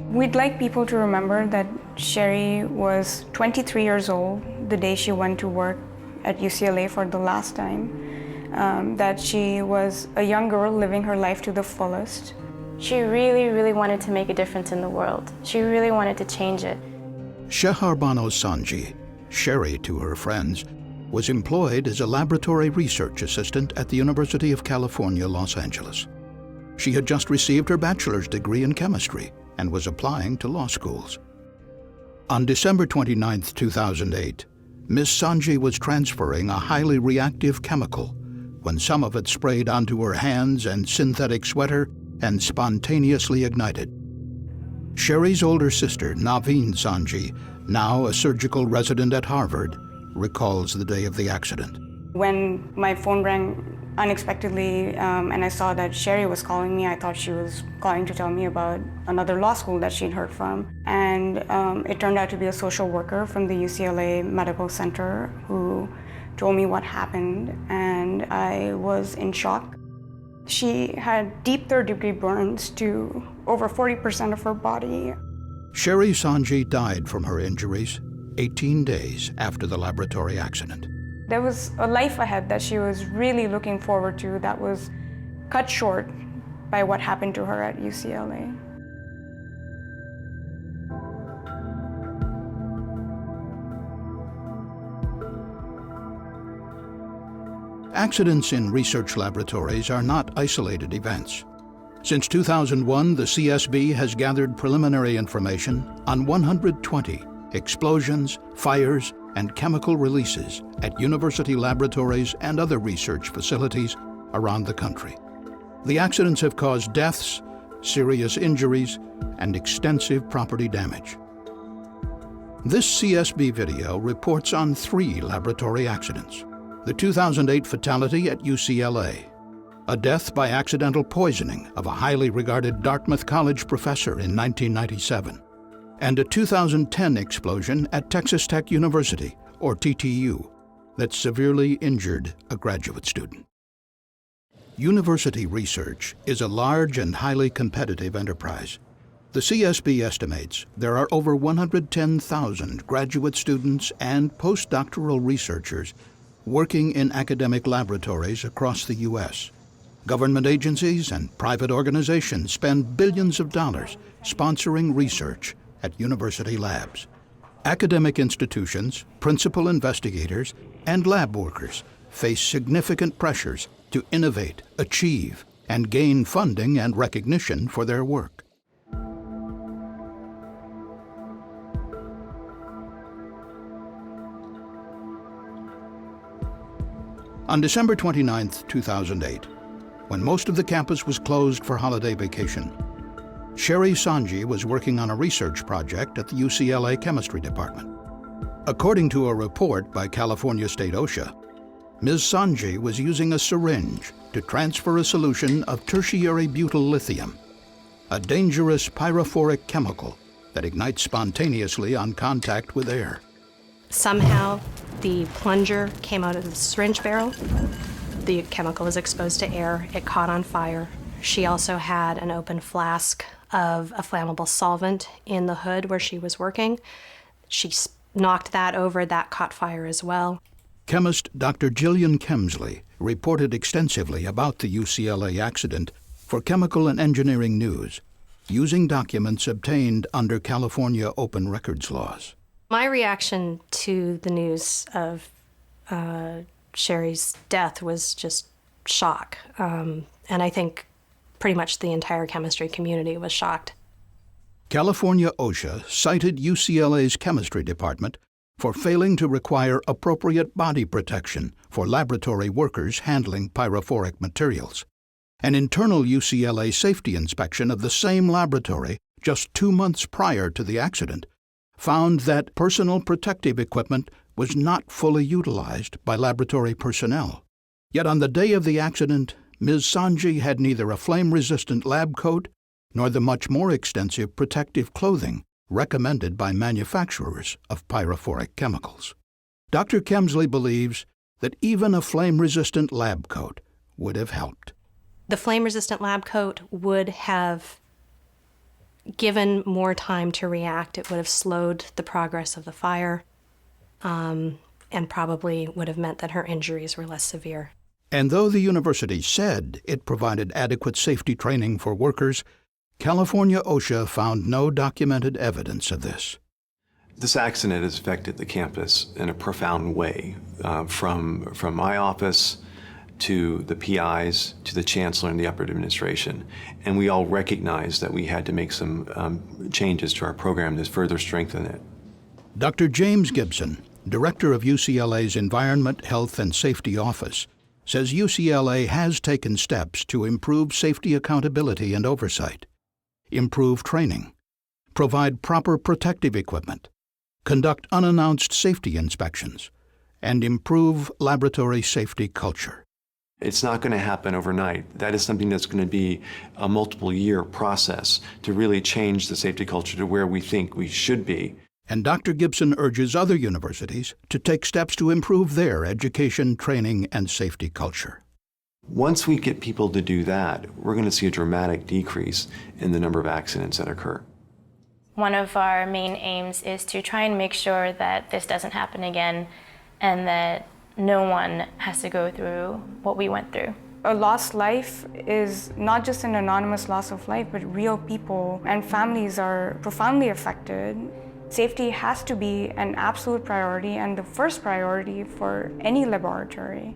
We'd like people to remember that Sherry was 23 years old the day she went to work at UCLA for the last time, that she was a young girl living her life to the fullest. She really, really wanted to make a difference in the world. She really wanted to change it. Sheharbano Sanji, Sherry to her friends, was employed as a laboratory research assistant at the University of California, Los Angeles. She had just received her bachelor's degree in chemistry and was applying to law schools. On December 29, 2008, Ms. Sanji was transferring a highly reactive chemical when some of it sprayed onto her hands and synthetic sweater and spontaneously ignited. Sherry's older sister, Naveen Sanji, now a surgical resident at Harvard, recalls the day of the accident. When my phone rang unexpectedly and I saw that Sherry was calling me, I thought she was calling to tell me about another law school that she'd heard from. And it turned out to be a social worker from the UCLA Medical Center who told me what happened, and I was in shock. She had deep third-degree burns to over 40% of her body. Sherry Sanji died from her injuries 18 days after the laboratory accident. There was a life ahead that she was really looking forward to that was cut short by what happened to her at UCLA. Accidents in research laboratories are not isolated events. Since 2001, the CSB has gathered preliminary information on 120 explosions, fires, and chemical releases at university laboratories and other research facilities around the country. The accidents have caused deaths, serious injuries, and extensive property damage. This CSB video reports on 3 laboratory accidents. The 2008 fatality at UCLA, a death by accidental poisoning of a highly regarded Dartmouth College professor in 1997, and a 2010 explosion at Texas Tech University, or TTU, that severely injured a graduate student. University research is a large and highly competitive enterprise. The CSB estimates there are over 110,000 graduate students and postdoctoral researchers working in academic laboratories across the U.S. Government agencies and private organizations spend billions of dollars sponsoring research at university labs. Academic institutions, principal investigators, and lab workers face significant pressures to innovate, achieve, and gain funding and recognition for their work. On December 29, 2008, when most of the campus was closed for holiday vacation, Sherry Sanji was working on a research project at the UCLA Chemistry Department. According to a report by California State OSHA, Ms. Sanji was using a syringe to transfer a solution of tertiary butyl lithium, a dangerous pyrophoric chemical that ignites spontaneously on contact with air. Somehow, the plunger came out of the syringe barrel. The chemical was exposed to air. It caught on fire. She also had an open flask of a flammable solvent in the hood where she was working. She knocked that over. That caught fire as well. Chemist Dr. Gillian Kemsley reported extensively about the UCLA accident for Chemical and Engineering News, using documents obtained under California open records laws. My reaction to the news of Sherry's death was just shock. And I think pretty much the entire chemistry community was shocked. California OSHA cited UCLA's chemistry department for failing to require appropriate body protection for laboratory workers handling pyrophoric materials. An internal UCLA safety inspection of the same laboratory just 2 months prior to the accident found that personal protective equipment was not fully utilized by laboratory personnel. Yet on the day of the accident, Ms. Sanji had neither a flame-resistant lab coat nor the much more extensive protective clothing recommended by manufacturers of pyrophoric chemicals. Dr. Kemsley believes that even a flame-resistant lab coat would have helped. The flame-resistant lab coat would have Given more time to react, it would have slowed the progress of the fire, and probably would have meant that her injuries were less severe. And though the university said it provided adequate safety training for workers, California OSHA found no documented evidence of this. This accident has affected the campus in a profound way, from my office to the PIs, to the chancellor and the upper administration. And we all recognized that we had to make some changes to our program to further strengthen it. Dr. James Gibson, director of UCLA's Environment, Health, and Safety Office, says UCLA has taken steps to improve safety accountability and oversight, improve training, provide proper protective equipment, conduct unannounced safety inspections, and improve laboratory safety culture. It's not going to happen overnight. That is something that's going to be a multiple-year process to really change the safety culture to where we think we should be. And Dr. Gibson urges other universities to take steps to improve their education, training, and safety culture. Once we get people to do that, we're going to see a dramatic decrease in the number of accidents that occur. One of our main aims is to try and make sure that this doesn't happen again and that no one has to go through what we went through. A lost life is not just an anonymous loss of life, but real people and families are profoundly affected. Safety has to be an absolute priority and the first priority for any laboratory.